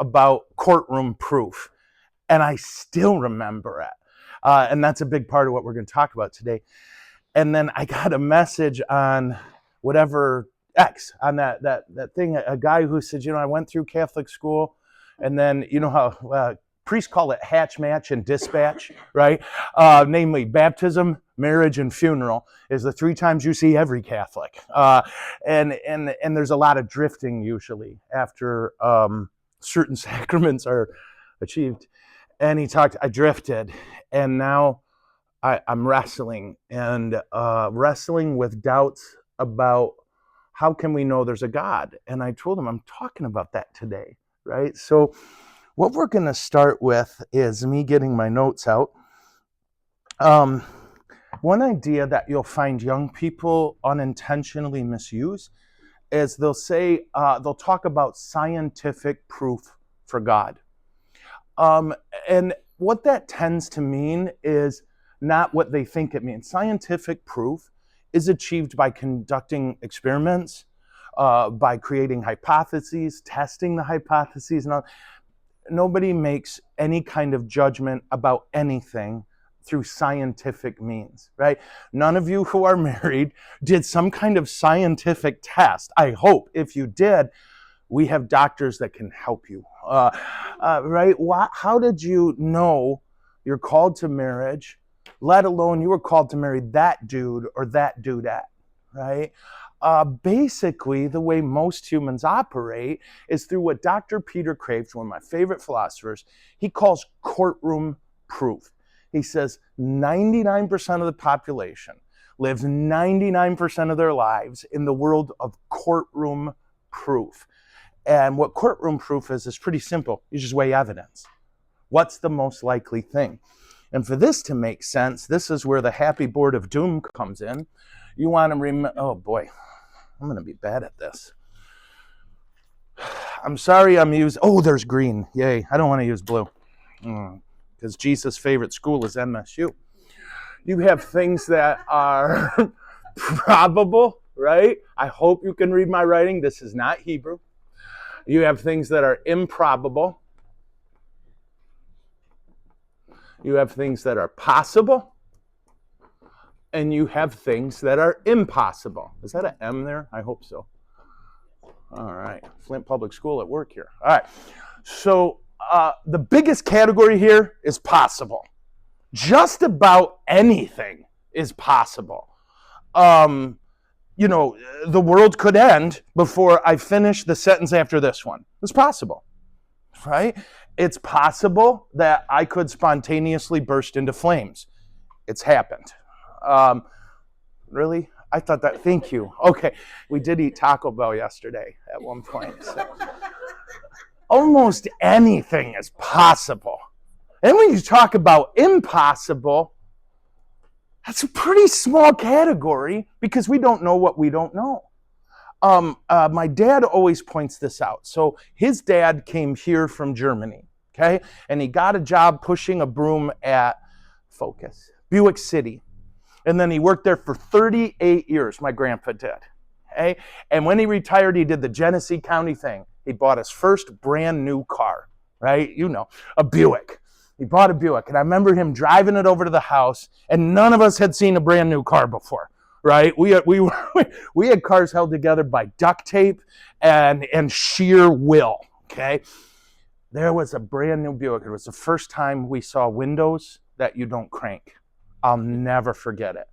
about courtroom proof, and I still remember it. And that's a big part of what we're going to talk about today. And then I got a message on whatever X, on that thing, a guy who said, I went through Catholic school, and then how priests call it hatch, match, and dispatch, right? Namely, baptism, marriage, and funeral is the 3 times you see every Catholic. And there's a lot of drifting usually after certain sacraments are achieved. And he talked, I drifted, and now I'm wrestling with doubts about how can we know there's a God? And I told him, I'm talking about that today, right? So what we're going to start with is me getting my notes out. One idea that you'll find young people unintentionally misuse is they'll talk about scientific proof for God. And what that tends to mean is not what they think it means. Scientific proof is achieved by conducting experiments, by creating hypotheses, testing the hypotheses, and all. Nobody makes any kind of judgment about anything through scientific means, right? None of you who are married did some kind of scientific test. I hope if you did, we have doctors that can help you, right? How did you know you're called to marriage, let alone you were called to marry that dude or that dudette, right? Basically, the way most humans operate is through what Dr. Peter Craves, one of my favorite philosophers, he calls courtroom proof. He says 99% of the population lives 99% of their lives in the world of courtroom proof. And what courtroom proof is pretty simple. You just weigh evidence. What's the most likely thing? And for this to make sense, this is where the happy board of doom comes in. You want to remember, oh boy, I'm going to be bad at this. I'm sorry there's green. Yay, I don't want to use blue. Because Jesus' favorite school is MSU. You have things that are probable, right? I hope you can read my writing. This is not Hebrew. You have things that are improbable. You have things that are possible. And you have things that are impossible. Is that an M there? I hope so. All right. Flint Public School at work here. All right. So the biggest category here is possible. Just about anything is possible. The world could end before I finish the sentence after this one. It's possible, right? It's possible that I could spontaneously burst into flames. It's happened. Really? I thought that, thank you. Okay, we did eat Taco Bell yesterday at one point. So. Almost anything is possible. And when you talk about impossible, that's a pretty small category because we don't know what we don't know. My dad always points this out. So his dad came here from Germany, okay? And he got a job pushing a broom at Buick City. And then he worked there for 38 years, my grandpa did. Okay? And when he retired, he did the Genesee County thing. He bought his first brand new car, right? A Buick. He bought a Buick. And I remember him driving it over to the house, and none of us had seen a brand new car before, right? We had cars held together by duct tape and sheer will, okay? There was a brand new Buick. It was the first time we saw windows that you don't crank. I'll never forget it.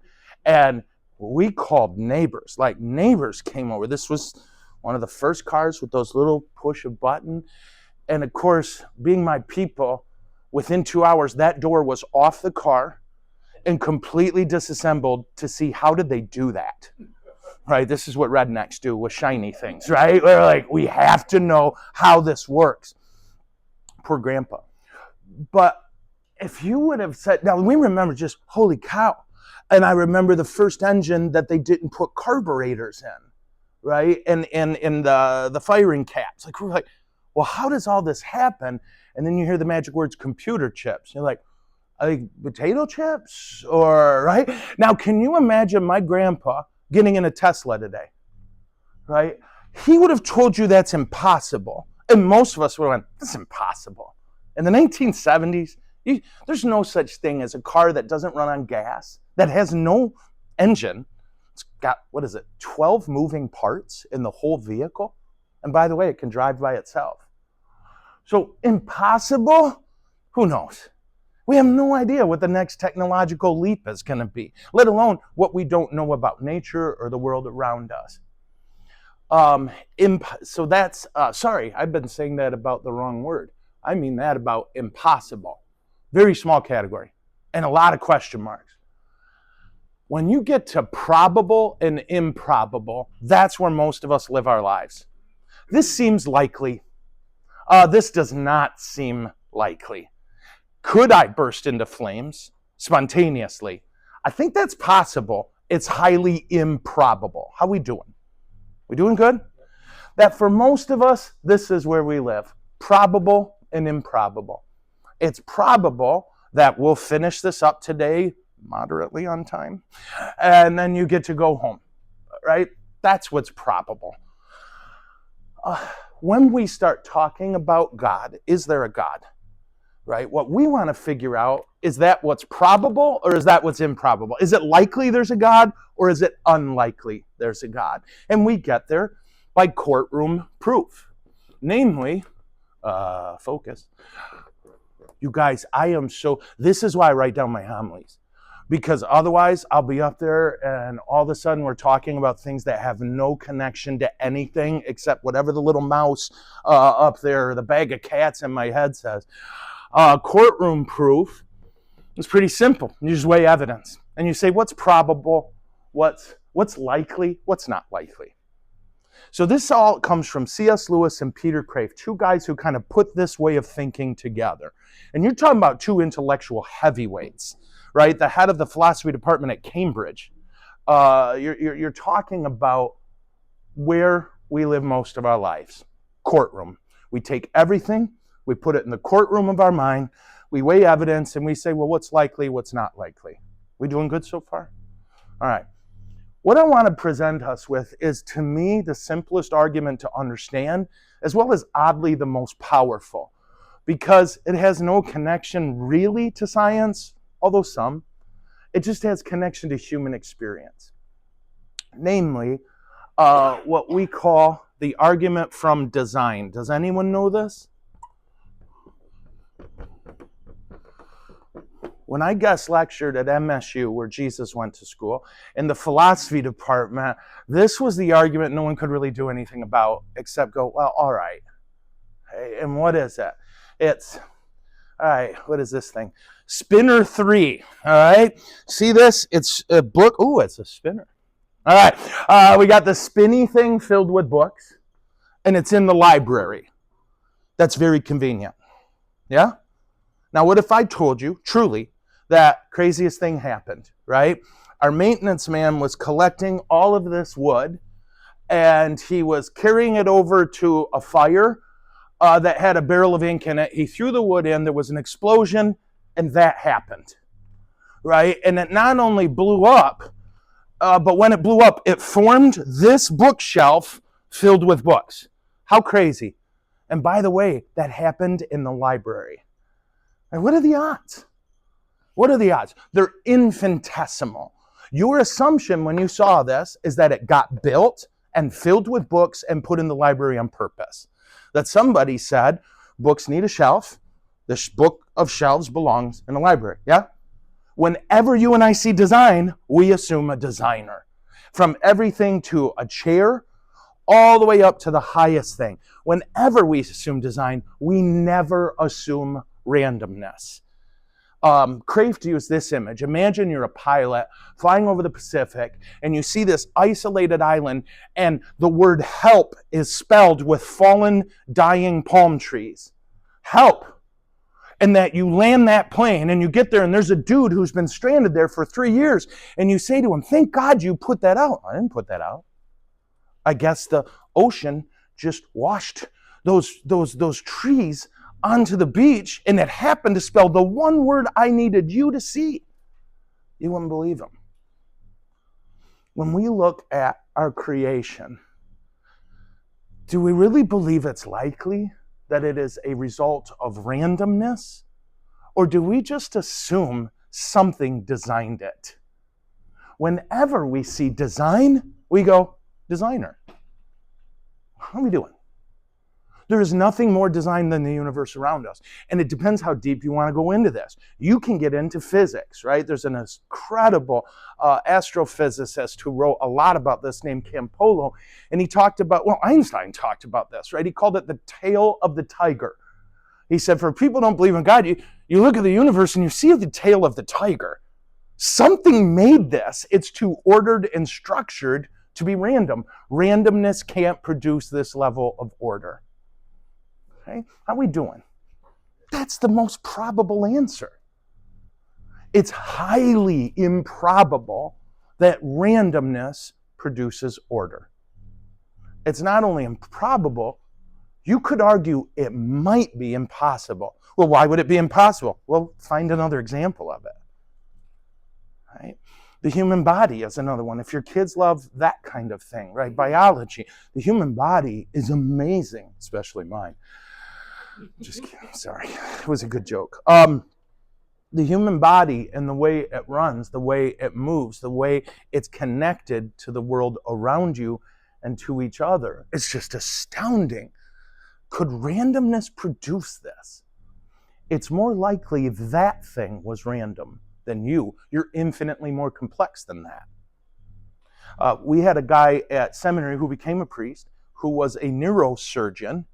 And we called neighbors. Like, neighbors came over. This was one of the first cars with those little push a button. And of course, being my people, within 2 hours, that door was off the car and completely disassembled to see how did they do that. Right? This is what rednecks do with shiny things, right? We're like, we have to know how this works. Poor grandpa. But if you would have said, now we remember just, holy cow. And I remember the first engine that they didn't put carburetors in, right? And the firing caps. Like, we're like, well, how does all this happen? And then you hear the magic words, computer chips. You're like potato chips? Or, right? Now, can you imagine my grandpa getting in a Tesla today, right? He would have told you that's impossible. And most of us would have went, that's impossible. In the 1970s, there's no such thing as a car that doesn't run on gas, that has no engine. It's got, 12 moving parts in the whole vehicle. And by the way, it can drive by itself. So impossible? Who knows? We have no idea what the next technological leap is going to be, let alone what we don't know about nature or the world around us. So that's, sorry, I've been saying that about the wrong word. I mean that about impossible. Very small category and a lot of question marks. When you get to probable and improbable, that's where most of us live our lives. This seems likely. This does not seem likely. Could I burst into flames spontaneously? I think that's possible. It's highly improbable. How we doing? We doing good? That for most of us, this is where we live. Probable and improbable. It's probable that we'll finish this up today moderately on time, and then you get to go home, right? That's what's probable. When we start talking about God, is there a God? Right? What we want to figure out, is that what's probable or is that what's improbable? Is it likely there's a God or is it unlikely there's a God? And we get there by courtroom proof. Namely, focus. You guys, this is why I write down my homilies. Because otherwise I'll be up there and all of a sudden we're talking about things that have no connection to anything except whatever the little mouse up there, the bag of cats in my head says. Courtroom proof is pretty simple. You just weigh evidence. And you say, what's probable, what's likely, what's not likely. So this all comes from C.S. Lewis and Peter Crave, two guys who kind of put this way of thinking together. And you're talking about two intellectual heavyweights, right? The head of the philosophy department at Cambridge. You're talking about where we live most of our lives. Courtroom. We take everything, we put it in the courtroom of our mind, we weigh evidence, and we say, well, what's likely, what's not likely? We doing good so far? All right. What I want to present us with is, to me, the simplest argument to understand, as well as oddly the most powerful, because it has no connection really to science, although some. It just has connection to human experience. Namely, what we call the argument from design. Does anyone know this? When I guest lectured at MSU, where Jesus went to school, in the philosophy department, this was the argument no one could really do anything about except go, well, all right. Hey, and what is it? It's, all right, what is this thing? Spinner 3, all right? See this? It's a book. Ooh, it's a spinner. All right, we got the spinny thing filled with books, and it's in the library. That's very convenient. Yeah? Now, what if I told you, truly, that craziest thing happened, right? Our maintenance man was collecting all of this wood, and he was carrying it over to a fire that had a barrel of ink in it. He threw the wood in, there was an explosion, and that happened, right? And it not only blew up, but when it blew up, it formed this bookshelf filled with books. How crazy. And by the way, that happened in the library. And what are the odds? What are the odds? They're infinitesimal. Your assumption when you saw this is that it got built and filled with books and put in the library on purpose. That somebody said, books need a shelf. This book of shelves belongs in a library. Yeah? Whenever you and I see design, we assume a designer. From everything to a chair, all the way up to the highest thing. Whenever we assume design, we never assume randomness. Crave used this image. Imagine you're a pilot flying over the Pacific and you see this isolated island and the word help is spelled with fallen, dying palm trees. Help. And that you land that plane and you get there and there's a dude who's been stranded there for 3 years and you say to him, thank God you put that out. I didn't put that out. I guess the ocean just washed those trees onto the beach, and it happened to spell the one word I needed you to see. You wouldn't believe him. When we look at our creation, do we really believe it's likely that it is a result of randomness? Or do we just assume something designed it? Whenever we see design, we go, designer. How are we doing? There is nothing more designed than the universe around us. And it depends how deep you want to go into this. You can get into physics, right? There's an incredible astrophysicist who wrote a lot about this named Campolo. And he talked about, well, Einstein talked about this, right? He called it the tail of the tiger. He said, for people who don't believe in God, you look at the universe and you see the tail of the tiger. Something made this. It's too ordered and structured to be random. Randomness can't produce this level of order. Okay? How are we doing? That's the most probable answer. It's highly improbable that randomness produces order. It's not only improbable, you could argue it might be impossible. Well, why would it be impossible? Well, find another example of it. Right? The human body is another one. If your kids love that kind of thing, right? Biology. The human body is amazing, especially mine. Just kidding. Sorry. It was a good joke. The human body and the way it runs, the way it moves, the way it's connected to the world around you and to each other, it's just astounding. Could randomness produce this? It's more likely that thing was random than you. You're infinitely more complex than that. We had a guy at seminary who became a priest, who was a neurosurgeon,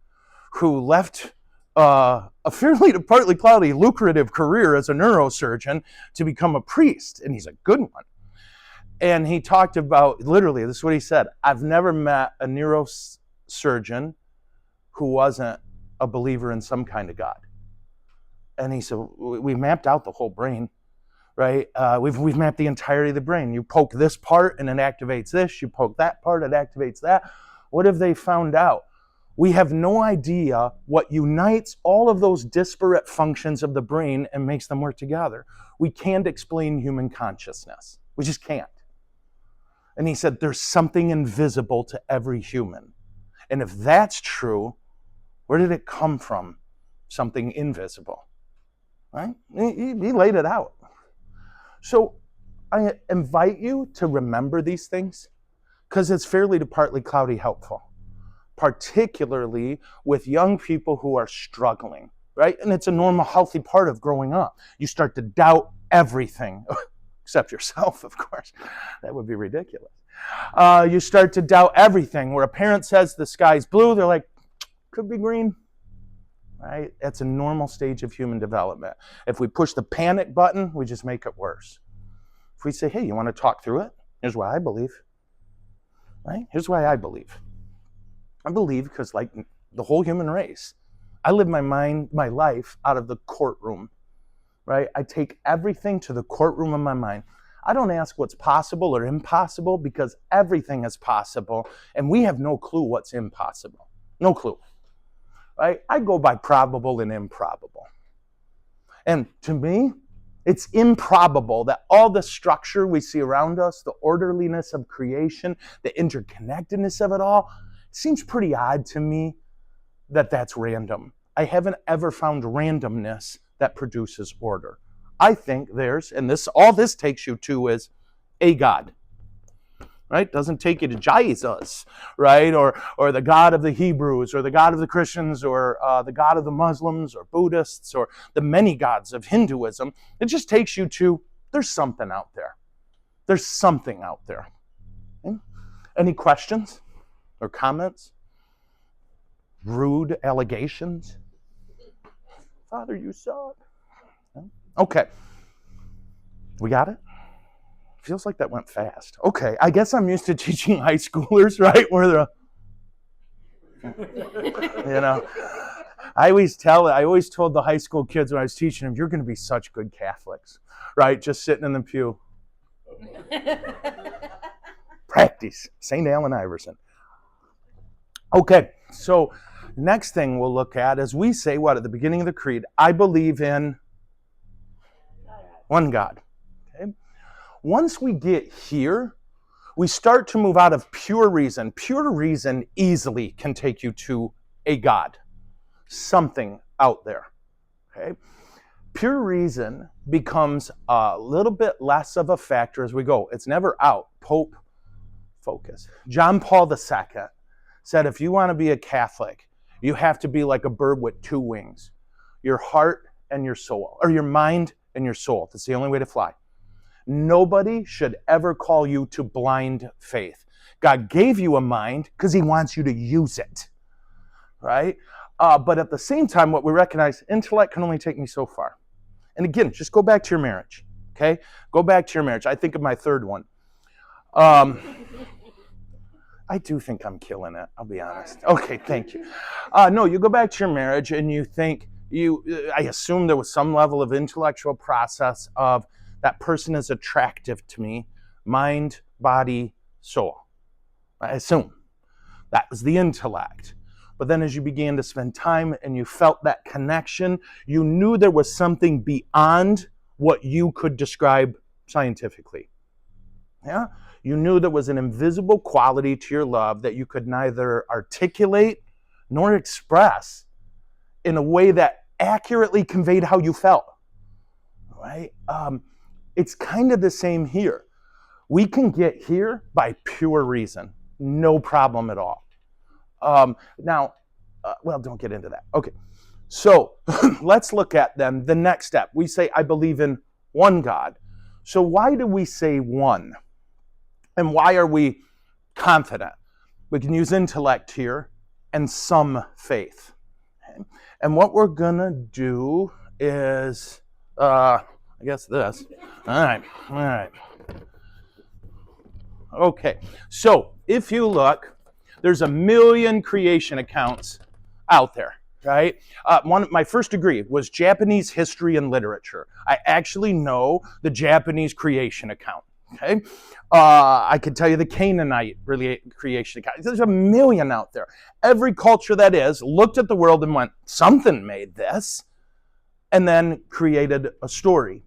who left a fairly to partly cloudy, lucrative career as a neurosurgeon to become a priest, and he's a good one. And he talked about, literally, this is what he said, I've never met a neurosurgeon who wasn't a believer in some kind of God. And he said, we mapped out the whole brain, right? We've mapped the entirety of the brain. You poke this part and it activates this. You poke that part, it activates that. What have they found out? We have no idea what unites all of those disparate functions of the brain and makes them work together. We can't explain human consciousness. We just can't. And he said, there's something invisible to every human. And if that's true, where did it come from? Something invisible. Right? He laid it out. So I invite you to remember these things because it's fairly to partly cloudy helpful, particularly with young people who are struggling, right? And it's a normal, healthy part of growing up. You start to doubt everything, except yourself, of course. That would be ridiculous. You start to doubt everything. Where a parent says the sky's blue, they're like, could be green. Right? That's a normal stage of human development. If we push the panic button, we just make it worse. If we say, hey, you want to talk through it? Here's why I believe. Right? Here's why I believe. I believe because, like the whole human race, I live my life out of the courtroom. Right? I take everything to the courtroom of my mind. I don't ask what's possible or impossible because everything is possible, and we have no clue what's impossible. No clue. Right? I go by probable and improbable. And to me, it's improbable that all the structure we see around us, the orderliness of creation, the interconnectedness of it all, seems pretty odd to me that that's random. I haven't ever found randomness that produces order. I think there's, and all this takes you to is a God. Right? Doesn't take you to Jesus, right? Or the God of the Hebrews, or the God of the Christians, or the God of the Muslims, or Buddhists, or the many gods of Hinduism. It just takes you to, there's something out there. There's something out there. Okay? Any questions or comments? Rude allegations? Father, you suck. Okay. We got it? Feels like that went fast. Okay, I guess I'm used to teaching high schoolers, right? Where they're, I always told the high school kids when I was teaching them, you're going to be such good Catholics, right? Just sitting in the pew. Practice. St. Allen Iverson. Okay, so next thing we'll look at is we say what at the beginning of the creed, I believe in one God. Okay. Once we get here, we start to move out of pure reason. Pure reason easily can take you to a God. something out there. Okay? Pure reason becomes a little bit less of a factor as we go. It's never out. Pope focus. John Paul II said, if you want to be a Catholic, you have to be like a bird with two wings, your heart and your soul, or your mind and your soul. That's the only way to fly. Nobody should ever call you to blind faith. God gave you a mind because he wants you to use it, right? But at the same time, what we recognize, intellect can only take me so far. And again, just go back to your marriage, okay? Go back to your marriage. I think of my third one. I do think I'm killing it, I'll be honest. Okay, thank you. No, you go back to your marriage and you think, I assume there was some level of intellectual process of that person is attractive to me, mind, body, soul. I assume. That was the intellect. But then as you began to spend time and you felt that connection, you knew there was something beyond what you could describe scientifically. Yeah? You knew there was an invisible quality to your love that you could neither articulate nor express in a way that accurately conveyed how you felt. Right? It's kind of the same here. We can get here by pure reason. No problem at all. Don't get into that. Okay, so let's look at then the next step. We say, I believe in one God. So why do we say one? And why are we confident? We can use intellect here and some faith. Okay? And what we're going to do is, I guess this. All right. Okay, so if you look, there's a million creation accounts out there, right? My first degree was Japanese history and literature. I actually know the Japanese creation account, okay? I could tell you the Canaanite creation account. There's a million out there. Every culture that is looked at the world and went, something made this, and then created a story.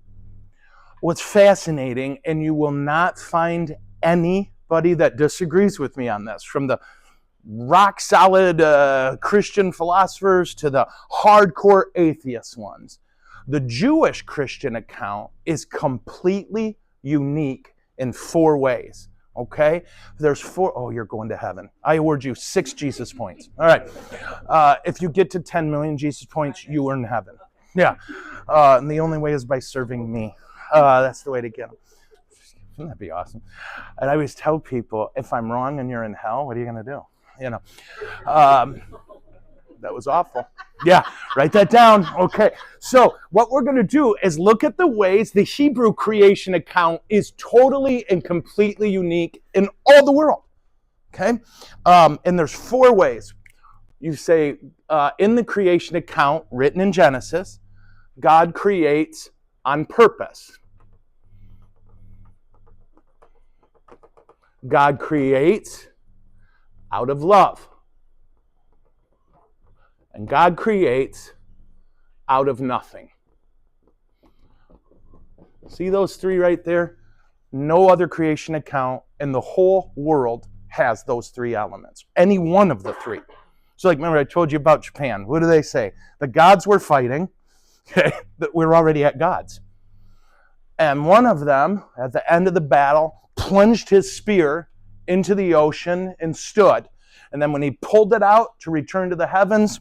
What's fascinating, and you will not find anybody that disagrees with me on this, from the rock solid Christian philosophers to the hardcore atheist ones. The Jewish Christian account is completely unique in 4 ways. Okay? There's 4. Oh, you're going to heaven. I award you 6 Jesus points. All right. If you get to 10 million Jesus points, you earn heaven. Yeah. And the only way is by serving me. That's the way to get them. Wouldn't that be awesome? And I always tell people, if I'm wrong and you're in hell, what are you going to do? You know, that was awful. Yeah, write that down. Okay, so what we're going to do is look at the ways the Hebrew creation account is totally and completely unique in all the world. Okay, and there's 4 ways. You say, in the creation account written in Genesis, God creates on purpose. God creates out of love. And God creates out of nothing. See those 3 right there? No other creation account in the whole world has those 3 elements. Any one of the 3. So like, remember I told you about Japan. What do they say? The gods were fighting. Okay, that we're already at gods. And one of them, at the end of the battle, plunged his spear into the ocean and stood. And then when he pulled it out to return to the heavens,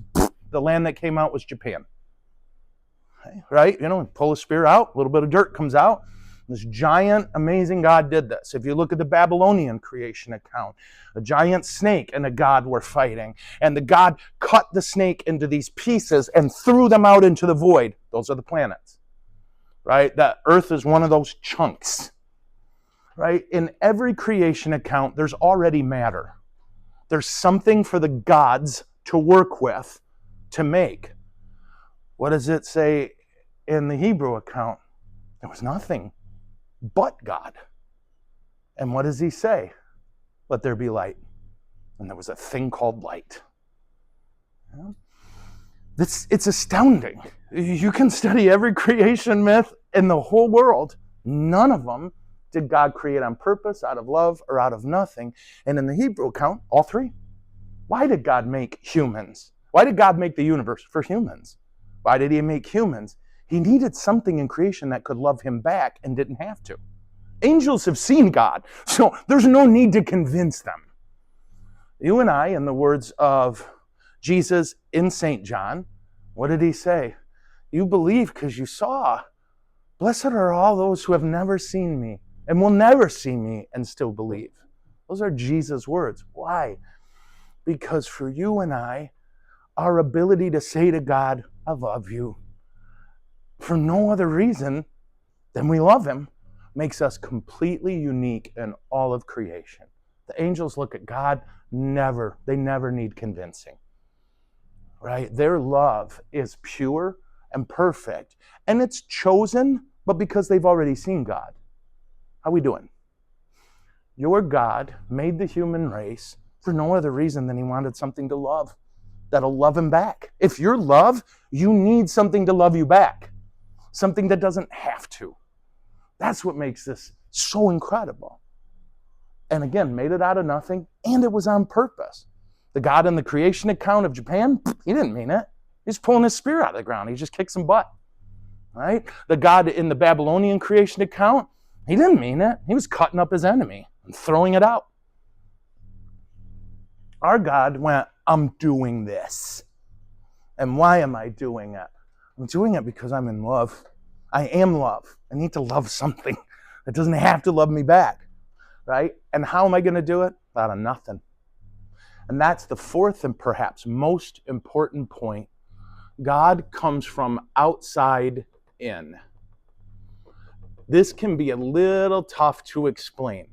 the land that came out was Japan. Okay, right? You know, pull a spear out, a little bit of dirt comes out. This giant, amazing God did this. If you look at the Babylonian creation account, a giant snake and a god were fighting. And the god cut the snake into these pieces and threw them out into the void. Those are the planets. Right? That Earth is one of those chunks. Right? In every creation account, there's already matter. There's something for the gods to work with, to make. What does it say in the Hebrew account? There was nothing but God. And what does he say? Let there be light. And there was a thing called light. Yeah. It's astounding. You can study every creation myth in the whole world. None of them did God create on purpose, out of love, or out of nothing. And in the Hebrew account, all 3. Why did God make humans? Why did God make the universe? For humans. Why did he make humans? He needed something in creation that could love him back and didn't have to. Angels have seen God, so there's no need to convince them. You and I, in the words of Jesus in St. John, what did he say? You believe because you saw. Blessed are all those who have never seen me and will never see me and still believe. Those are Jesus' words. Why? Because for you and I, our ability to say to God, I love you, for no other reason than we love him, makes us completely unique in all of creation. The angels look at God, they never need convincing, right? Their love is pure and perfect, and it's chosen, but because they've already seen God. How we doing? Your God made the human race for no other reason than he wanted something to love that'll love him back. If you're love, you need something to love you back, something that doesn't have to. That's what makes this so incredible. And again, made it out of nothing, and it was on purpose. The God in the creation account of Japan, he didn't mean it. He's pulling his spear out of the ground. He just kicked some butt, right? The God in the Babylonian creation account, he didn't mean it. He was cutting up his enemy and throwing it out. Our God went, I'm doing this. And why am I doing it? I'm doing it because I'm in love. I am love. I need to love something that doesn't have to love me back, right? And how am I going to do it? Out of nothing. And that's the fourth and perhaps most important point. God comes from outside in. This can be a little tough to explain.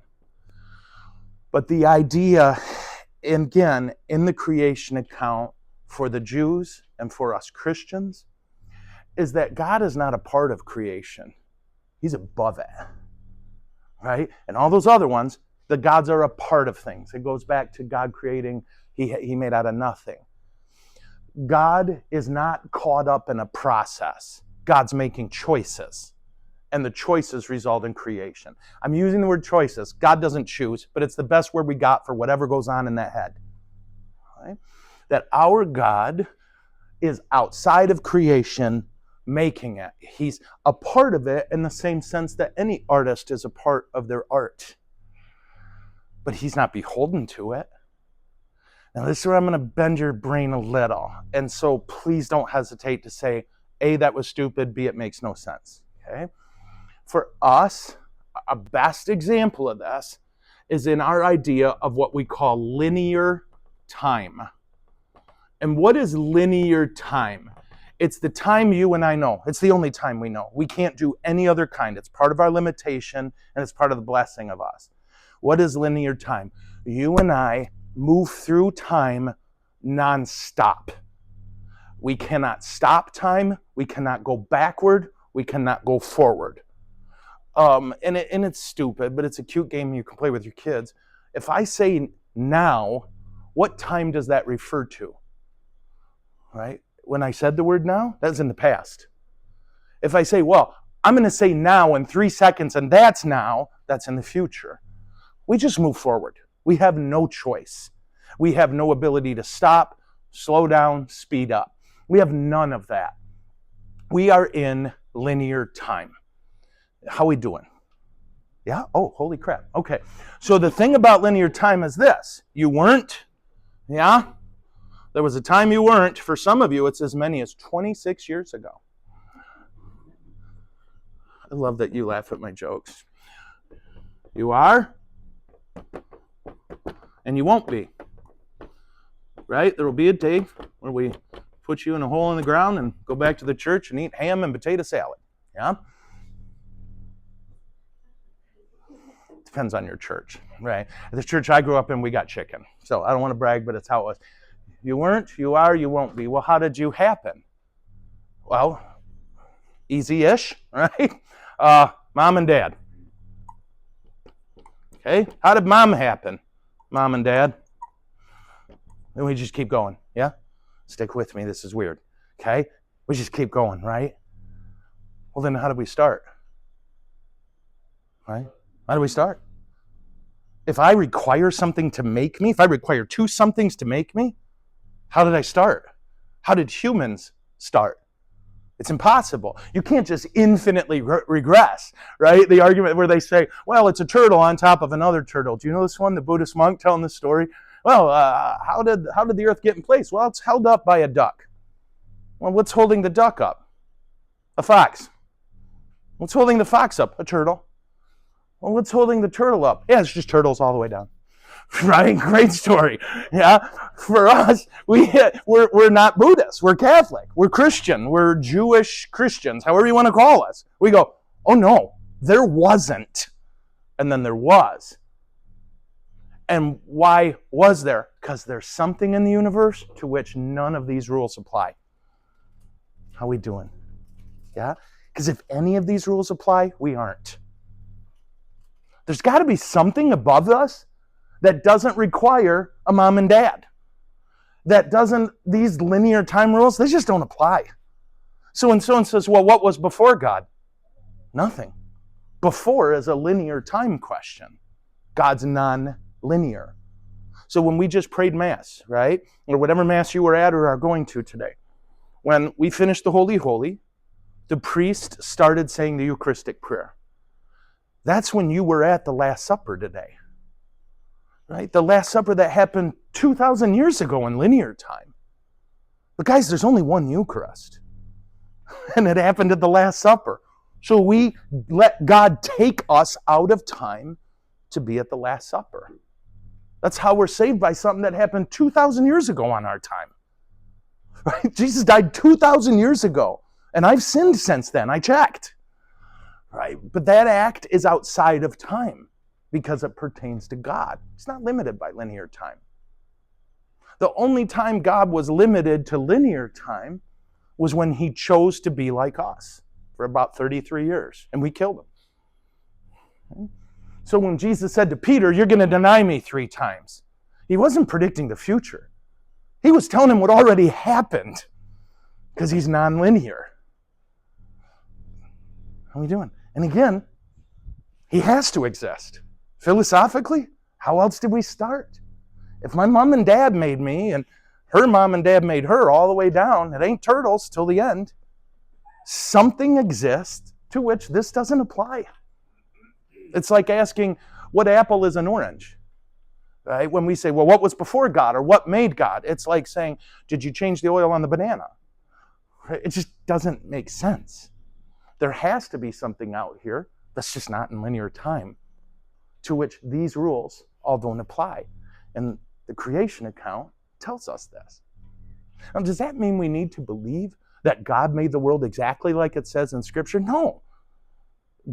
But the idea, again, in the creation account for the Jews and for us Christians, is that God is not a part of creation. He's above it, right? And all those other ones, the gods are a part of things. It goes back to God creating, he made out of nothing. God is not caught up in a process. God's making choices, and the choices result in creation. I'm using the word choices. God doesn't choose, but it's the best word we got for whatever goes on in that head. Right? That our God is outside of creation, making it. He's a part of it in the same sense that any artist is a part of their art. But he's not beholden to it. Now, this is where I'm going to bend your brain a little. And so please don't hesitate to say, A, that was stupid, B, it makes no sense. Okay? For us, a best example of this is in our idea of what we call linear time. And what is linear time? It's the time you and I know. It's the only time we know. We can't do any other kind. It's part of our limitation, and it's part of the blessing of us. What is linear time? You and I move through time nonstop. We cannot stop time. We cannot go backward. We cannot go forward. And it's stupid, but it's a cute game you can play with your kids. If I say now, what time does that refer to? Right? When I said the word now, that's in the past. If I say, well, I'm going to say now in 3 seconds, and that's now, that's in the future. We just move forward. We have no choice. We have no ability to stop, slow down, speed up. We have none of that. We are in linear time. How we doing? Yeah? Oh, holy crap. Okay. So the thing about linear time is this. You weren't. Yeah? There was a time you weren't. For some of you, it's as many as 26 years ago. I love that you laugh at my jokes. You are, and you won't be. Right? There will be a day where we put you in a hole in the ground and go back to the church and eat ham and potato salad. Yeah? Depends on your church, right? At the church I grew up in, we got chicken. So I don't want to brag, but it's how it was. You weren't, you are, you won't be. Well, how did you happen? Well, easy-ish, right? Mom and dad. Okay, how did mom happen? Mom and dad. And we just keep going, yeah? Stick with me, this is weird, okay? We just keep going, right? Well, then how did we start? Right? How do we start? If I require something to make me, if I require two somethings to make me, how did I start? How did humans start? It's impossible. You can't just infinitely regress, right? The argument where they say, well, it's a turtle on top of another turtle. Do you know this one, the Buddhist monk telling this story? Well, how did the earth get in place? Well, it's held up by a duck. Well, what's holding the duck up? A fox. What's holding the fox up? A turtle. Well, what's holding the turtle up? Yeah, it's just turtles all the way down. Right? Great story. Yeah. For us, we're not Buddhists. We're Catholic. We're Christian. We're Jewish Christians, however you want to call us. We go, oh no, there wasn't. And then there was. And why was there? Because there's something in the universe to which none of these rules apply. How we doing? Yeah? Because if any of these rules apply, we aren't. There's got to be something above us that doesn't require a mom and dad. That doesn't, these linear time rules, they just don't apply. So when someone says, well, what was before God? Nothing. Before is a linear time question. God's non-linear. So when we just prayed Mass, right? Or whatever Mass you were at or are going to today, when we finished the Holy Holy, the priest started saying the Eucharistic prayer. That's when you were at the Last Supper today. Right? The Last Supper that happened 2,000 years ago in linear time. But guys, there's only one Eucharist. And it happened at the Last Supper. So we let God take us out of time to be at the Last Supper. That's how we're saved, by something that happened 2,000 years ago on our time. Right? Jesus died 2,000 years ago. And I've sinned since then. I checked. Right? But that act is outside of time, because it pertains to God. It's not limited by linear time. The only time God was limited to linear time was when he chose to be like us for about 33 years, and we killed him. So when Jesus said to Peter, you're going to deny me 3 times, he wasn't predicting the future. He was telling him what already happened, because he's non-linear. How are we doing? And again, he has to exist. Philosophically, how else did we start? If my mom and dad made me and her mom and dad made her all the way down, it ain't turtles till the end. Something exists to which this doesn't apply. It's like asking, what apple is an orange? Right? When we say, well, what was before God or what made God? It's like saying, did you change the oil on the banana? Right? It just doesn't make sense. There has to be something out here that's just not in linear time, to which these rules all don't apply. And the creation account tells us this. Now, does that mean we need to believe that God made the world exactly like it says in Scripture? No.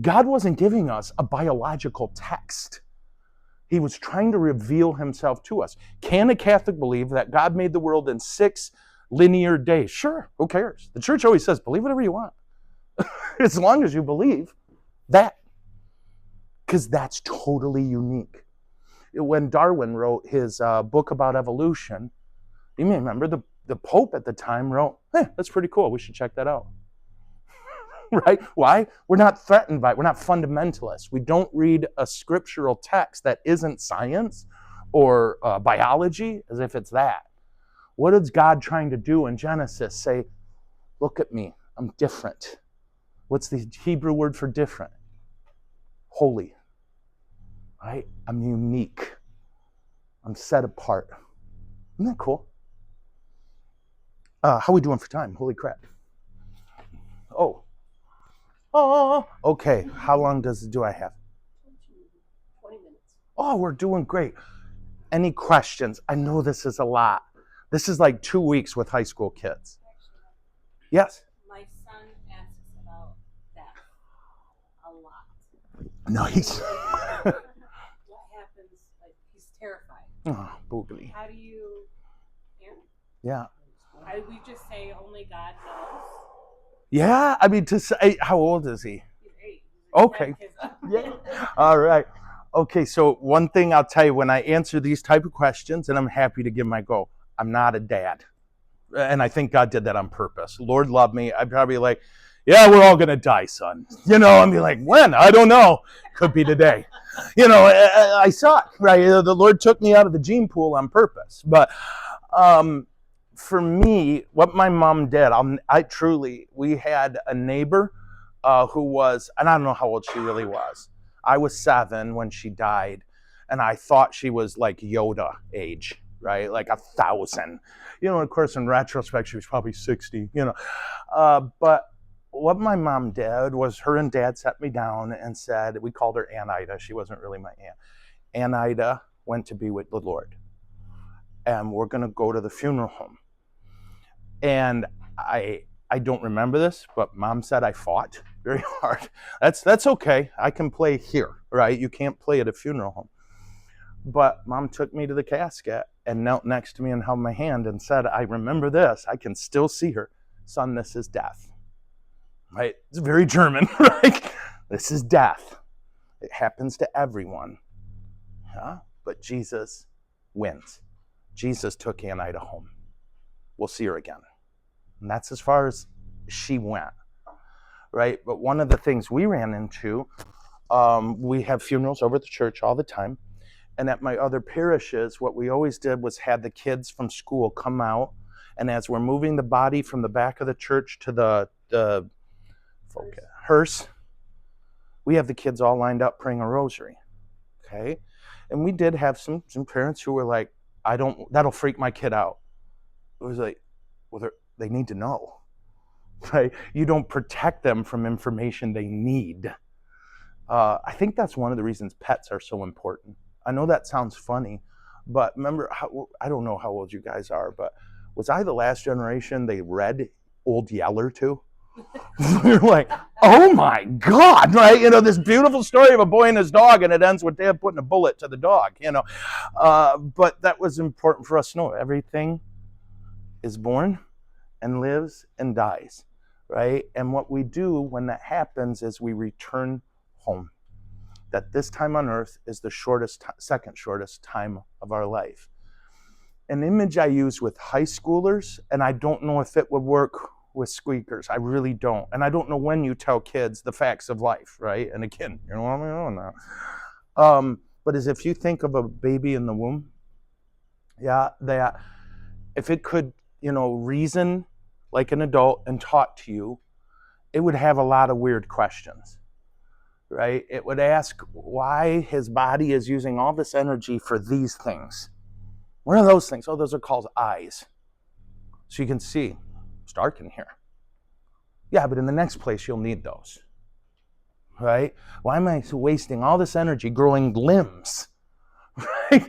God wasn't giving us a biological text. He was trying to reveal himself to us. Can a Catholic believe that God made the world in 6 linear days? Sure, who cares? The church always says, believe whatever you want. As long as you believe that. Because that's totally unique. When Darwin wrote his book about evolution, you may remember the Pope at the time wrote, that's pretty cool, we should check that out. Right? Why? We're not threatened by it. We're not fundamentalists. We don't read a scriptural text that isn't science or biology as if it's that. What is God trying to do in Genesis? Say, look at me, I'm different. What's the Hebrew word for different? Holy. Right? I'm unique. I'm set apart. Isn't that cool? How are we doing for time? Holy crap. Oh, okay. How long do I have? 20 minutes. Oh, we're doing great. Any questions? I know this is a lot. This is like 2 weeks with high school kids. Yes? My son asks about death a lot. Nice. What happens? Like, he's terrified. Oh, boogly. How do you answer? Yeah. We just say only God knows. Yeah, I mean, to say, how old is he? He's 8. Okay. Yeah. All right. Okay, so one thing I'll tell you, when I answer these type of questions, and I'm happy to give my go, I'm not a dad. And I think God did that on purpose. Lord loved me. I'd probably like, yeah, we're all going to die, son. You know, I'd be like, when? I don't know. Could be today. You know, I suck, right? The Lord took me out of the gene pool on purpose. But for me, what my mom did, we had a neighbor who was, and I don't know how old she really was. I was 7 when she died, and I thought she was like Yoda age, right? Like 1,000. Of course, in retrospect, she was probably 60, But what my mom did was her and Dad sat me down and said, we called her Aunt Ida. She wasn't really my aunt. Aunt Ida went to be with the Lord, and we're going to go to the funeral home. And I don't remember this, but Mom said I fought very hard. That's okay. I can play here, right? You can't play at a funeral home. But Mom took me to the casket and knelt next to me and held my hand and said, I remember this. I can still see her. Son, this is death. Right? It's very German, right? This is death. It happens to everyone. Yeah? But Jesus wins. Jesus took Aunt Ida home. We'll see her again. And that's as far as she went, right? But one of the things we ran into, we have funerals over at the church all the time. And at my other parishes, what we always did was had the kids from school come out. And as we're moving the body from the back of the church to the hearse, we have the kids all lined up praying a rosary, okay? And we did have some parents who were like, that'll freak my kid out. It was like, well, they need to know, right? You don't protect them from information they need. I think that's one of the reasons pets are so important. I know that sounds funny, but remember, I don't know how old you guys are, but was I the last generation they read Old Yeller to? You're like, oh my God, right? This beautiful story of a boy and his dog, and it ends with Dad putting a bullet to the dog, But that was important for us to know. Everything is born and lives and dies, right? And what we do when that happens is we return home. That this time on earth is the second shortest time of our life. An image I use with high schoolers, and I don't know if it would work with squeakers. I really don't. And I don't know when you tell kids the facts of life, right? And again, you know what I mean? Now. But as if you think of a baby in the womb, that if it could, reason like an adult and talk to you, it would have a lot of weird questions, right? It would ask why his body is using all this energy for these things. What are those things? Oh, those are called eyes. So you can see. It's dark in here. Yeah, but in the next place, you'll need those, right? Why am I wasting all this energy growing limbs, right?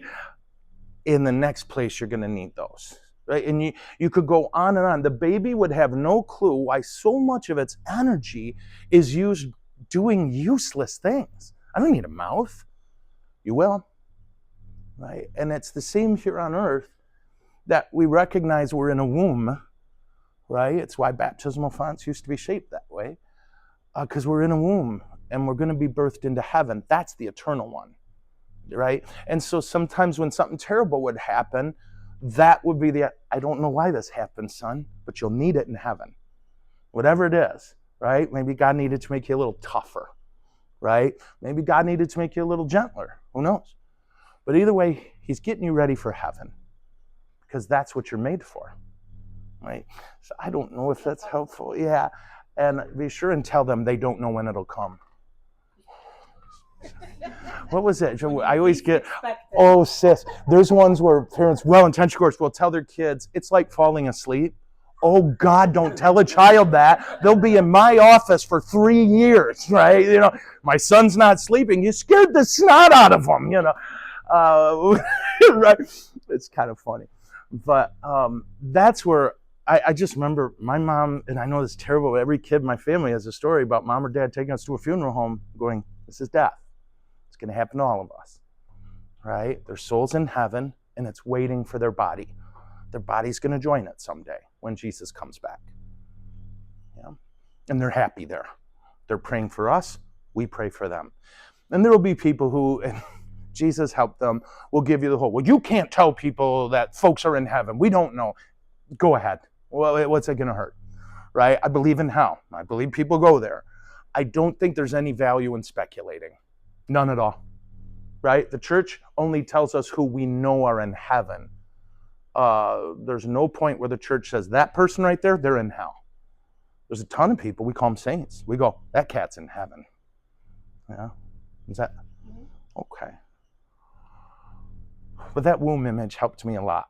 In the next place, you're going to need those, right? And you could go on and on. The baby would have no clue why so much of its energy is used doing useless things. I don't need a mouth. You will, right? And it's the same here on earth, that we recognize we're in a womb, right? It's why baptismal fonts used to be shaped that way, because we're in a womb and we're going to be birthed into heaven. That's the eternal one, right? And so sometimes when something terrible would happen, that would be I don't know why this happened, son, but you'll need it in heaven. Whatever it is, right? Maybe God needed to make you a little tougher, right? Maybe God needed to make you a little gentler. Who knows? But either way, he's getting you ready for heaven, because that's what you're made for. Right? So I don't know if that's helpful. Yeah. And be sure and tell them they don't know when it'll come. What was it? I always get, oh, sis. There's ones where parents, well-intentioned, of course, will tell their kids, it's like falling asleep. Oh, God, don't tell a child that. They'll be in my office for 3 years, right? My son's not sleeping. You scared the snot out of him, right? It's kind of funny. But that's where I just remember my mom, and I know this is terrible, but every kid in my family has a story about mom or dad taking us to a funeral home going, this is death. It's going to happen to all of us, right? Their soul's in heaven, and it's waiting for their body. Their body's going to join it someday when Jesus comes back. Yeah? And they're happy there. They're praying for us. We pray for them. And there will be people who, and Jesus helped them, will give you the whole, well, you can't tell people that folks are in heaven. We don't know. Go ahead. Well, what's it going to hurt? Right? I believe in hell. I believe people go there. I don't think there's any value in speculating. None at all. Right? The church only tells us who we know are in heaven. There's no point where the church says that person right there, they're in hell. There's a ton of people, we call them saints. We go, that cat's in heaven. Yeah? Is that? Okay. But that womb image helped me a lot,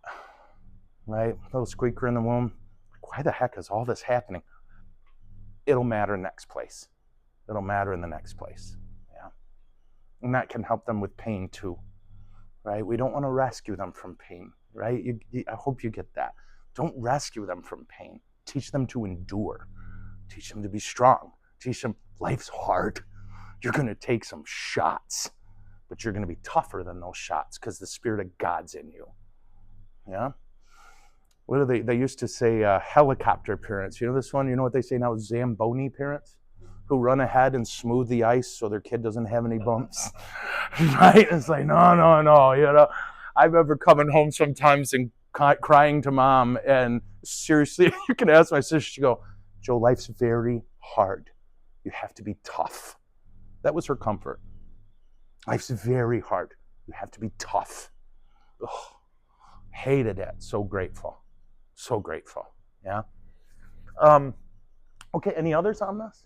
right? Little squeaker in the womb. Why the heck is all this happening? It'll matter next place. It'll matter in the next place. Yeah. And that can help them with pain too, right? We don't want to rescue them from pain, right? I hope you get that. Don't rescue them from pain. Teach them to endure. Teach them to be strong. Teach them life's hard. You're going to take some shots, but you're going to be tougher than those shots because the Spirit of God's in you. Yeah? What do they used to say, helicopter parents. You know this one? You know what they say now? Zamboni parents who run ahead and smooth the ice so their kid doesn't have any bumps. Right? It's like, no. You know, I remember coming home sometimes and crying to mom, and seriously, you can ask my sister, she go, Joe, life's very hard. You have to be tough. That was her comfort. Life's very hard. You have to be tough. Ugh. Hated it. So grateful. So grateful. Yeah. Okay, any others on this?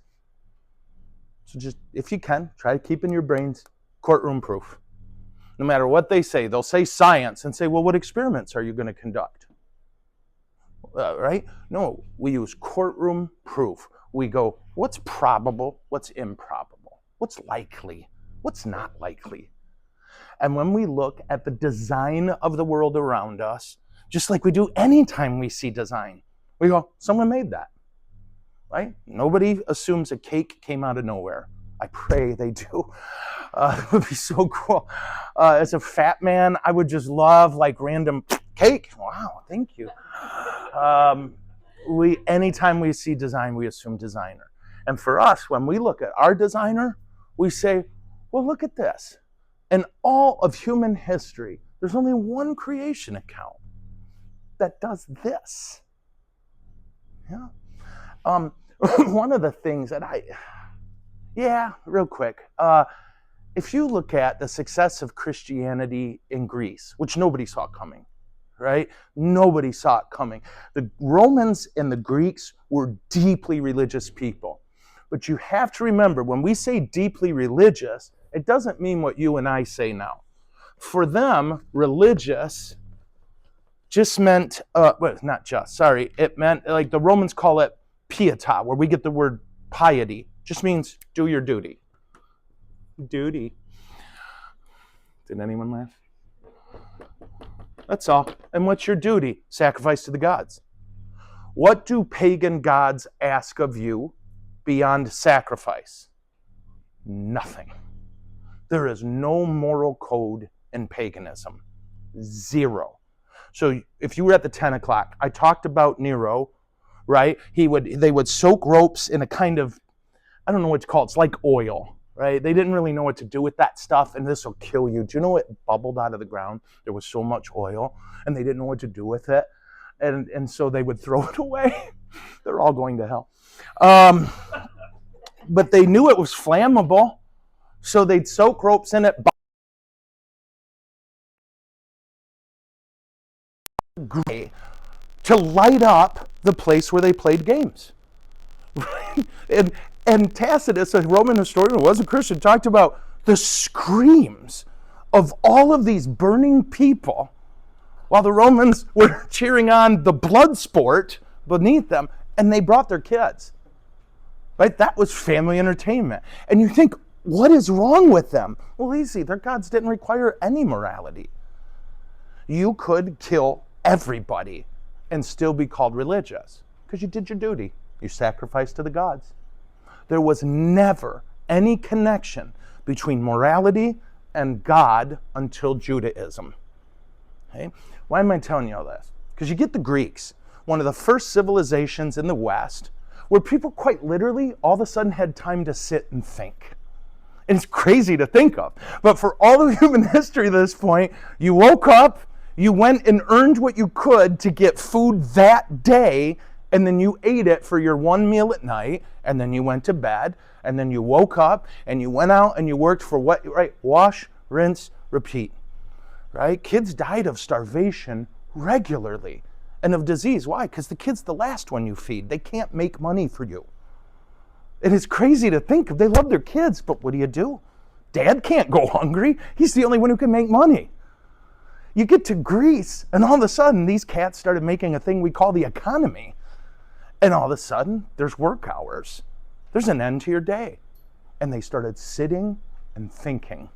So just, if you can, try to keep in your brains courtroom proof. No matter what they say, they'll say science and say, well, what experiments are you going to conduct? Right? No, we use courtroom proof. We go, what's probable? What's improbable? What's likely? What's not likely? And when we look at the design of the world around us, just like we do anytime we see design, we go, someone made that, right? Nobody assumes a cake came out of nowhere. I pray they do. It would be so cool. As a fat man, I would just love like random cake. Wow, thank you. Anytime we see design, we assume designer. And for us, when we look at our designer, we say, well, look at this. In all of human history, there's only one creation account that does this. Yeah. One of the things that real quick. If you look at the success of Christianity in Greece, which nobody saw coming, right? Nobody saw it coming. The Romans and the Greeks were deeply religious people. But you have to remember, when we say deeply religious, it doesn't mean what you and I say now. For them, religious just meant, it meant, like the Romans call it pietà, where we get the word piety. Just means do your duty. Duty. Did anyone laugh? That's all. And what's your duty? Sacrifice to the gods. What do pagan gods ask of you beyond sacrifice? Nothing. There is no moral code in paganism. Zero. So if you were at the 10 o'clock, I talked about Nero, right? They would soak ropes in a kind of, I don't know what it's called. It's like oil, right? They didn't really know what to do with that stuff, and this will kill you. Do you know what bubbled out of the ground? There was so much oil, and they didn't know what to do with it. And so they would throw it away. They're all going to hell. But they knew it was flammable, so they'd soak ropes in it to light up the place where they played games. And Tacitus, a Roman historian who was a Christian, talked about the screams of all of these burning people while the Romans were cheering on the blood sport beneath them, and they brought their kids. Right? That was family entertainment. And you think, what is wrong with them? Well, easy. Their gods didn't require any morality. You could kill everybody and still be called religious because you did your duty. You sacrificed to the gods. There was never any connection between morality and God until Judaism. Okay? Why am I telling you all this? Because you get the Greeks, one of the first civilizations in the West, where people quite literally all of a sudden had time to sit and think. And it's crazy to think of. But for all of human history at this point, you woke up, you went and earned what you could to get food that day, and then you ate it for your one meal at night, and then you went to bed, and then you woke up, and you went out and you worked for what, right? Wash, rinse, repeat, right? Kids died of starvation regularly and of disease. Why? Because the kid's the last one you feed. They can't make money for you. It is crazy to think of. They love their kids, but what do? Dad can't go hungry. He's the only one who can make money. You get to Greece, and all of a sudden, these cats started making a thing we call the economy. And all of a sudden, there's work hours. There's an end to your day. And they started sitting and thinking.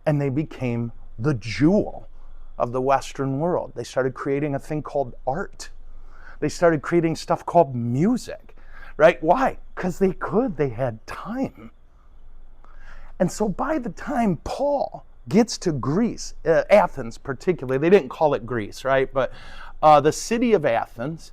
And they became the jewel of the Western world. They started creating a thing called art. They started creating stuff called music, right? Why? Because they could. They had time. And so by the time Paul gets to Greece, Athens particularly, they didn't call it Greece, right? But the city of Athens,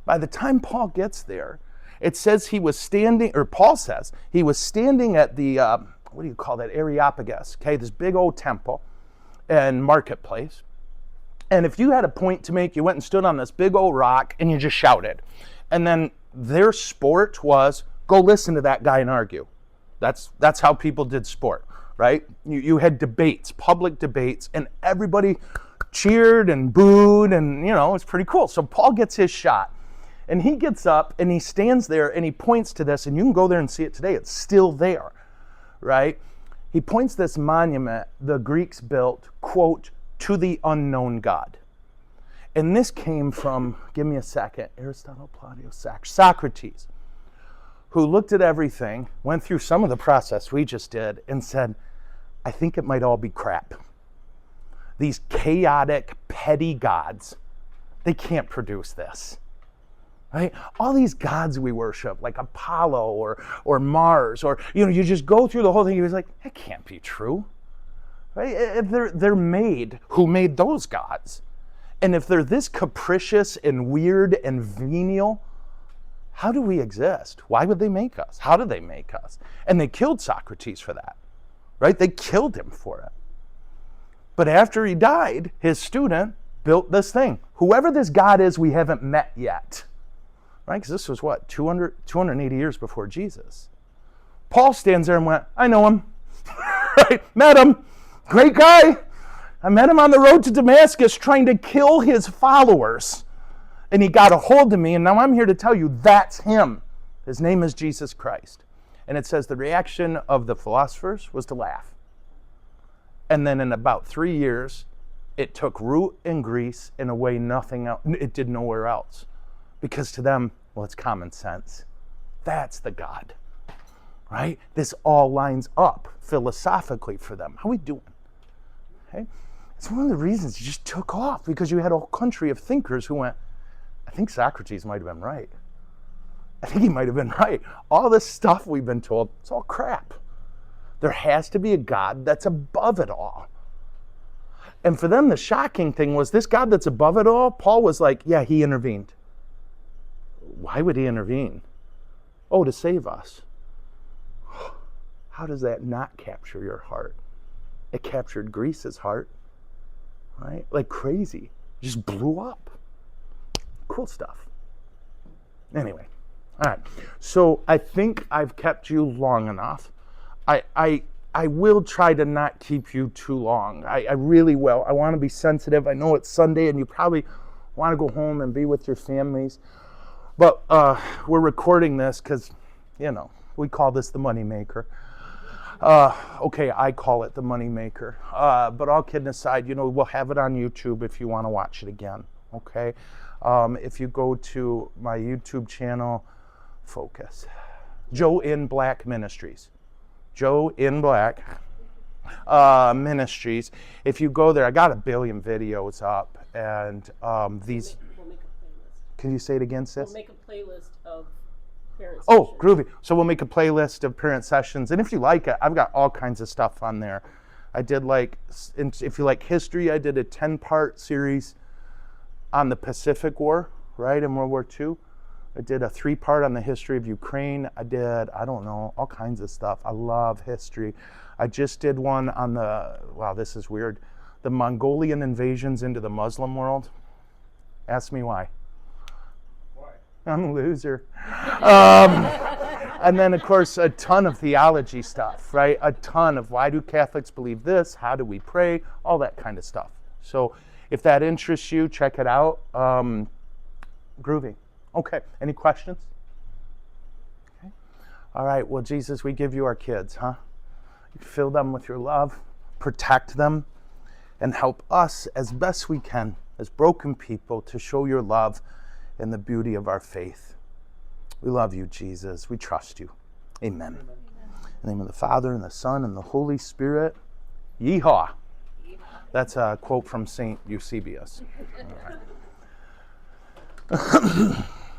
by the time Paul gets there, it says he was standing, or Paul says, he was standing at the, what do you call that, Areopagus, okay, this big old temple and marketplace. And if you had a point to make, you went and stood on this big old rock and you just shouted. And then their sport was, go listen to that guy and argue. That's how people did sport, right? You had debates, public debates, and everybody cheered and booed, and you know, it's pretty cool. So Paul gets his shot, and he gets up and he stands there and he points to this, and you can go there and see it today. It's still there, right? He points this monument the Greeks built, quote, to the unknown God. And this came from, give me a second, Aristotle, Plato, Socrates, who looked at everything, went through some of the process we just did, and said, I think it might all be crap. These chaotic, petty gods, they can't produce this. Right? All these gods we worship, like Apollo or Mars, or you just go through the whole thing. He was like, that can't be true. Right? They're made. Who made those gods? And if they're this capricious and weird and venial, how do we exist? Why would they make us? How did they make us? And they killed Socrates for that. Right? They killed him for it. But after he died, his student built this thing. Whoever this God is, we haven't met yet. Right? Because this was what, 280 years before Jesus. Paul stands there and went, I know him. Right? Met him. Great guy. I met him on the road to Damascus trying to kill his followers. And he got a hold of me, and now I'm here to tell you that's him. His name is Jesus Christ. And it says the reaction of the philosophers was to laugh. And then in about 3 years, it took root in Greece in a way nothing else, it did nowhere else. Because to them, well, it's common sense. That's the God, right? This all lines up philosophically for them. How are we doing? Okay? It's one of the reasons it just took off, because you had a whole country of thinkers who went, I think Socrates might have been right. I think he might have been right. All this stuff we've been told, it's all crap. There has to be a God that's above it all. And for them, the shocking thing was this God that's above it all, Paul was like, yeah, he intervened. Why would he intervene? Oh, to save us. How does that not capture your heart? It captured Greece's heart, right? Like crazy. Just blew up. Cool stuff. Anyway, all right. So I think I've kept you long enough. I will try to not keep you too long. I really will. I want to be sensitive. I know it's Sunday and you probably want to go home and be with your families. But we're recording this because, we call this the money maker. Okay, I call it the money maker. But all kidding aside, we'll have it on YouTube if you want to watch it again. Okay? If you go to my YouTube channel, focus. Joe in Black Ministries. Joe in Black Ministries. If you go there, I got 1 billion videos up, and these. We'll make a playlist. Can you say it again, sis? We'll make a playlist of parent Oh, sessions. groovy. So we'll make a playlist of parent sessions, and if you like it, I've got all kinds of stuff on there. I did if you like history, I did a 10-part series on the Pacific War, right, in World War II. I did a 3-part on the history of Ukraine. I did, all kinds of stuff. I love history. I just did one on this is weird, the Mongolian invasions into the Muslim world. Ask me why. Why? I'm a loser. And then, of course, a ton of theology stuff, right? A ton of why do Catholics believe this? How do we pray? All that kind of stuff. So If that interests you, check it out. Groovy. Okay, any questions? Okay. All right, well, Jesus, we give you our kids, huh? You fill them with your love, protect them, and help us as best we can, as broken people, to show your love and the beauty of our faith. We love you, Jesus. We trust you. Amen. In the name of the Father, and the Son, and the Holy Spirit. Yeehaw. That's a quote from St. Eusebius. All right.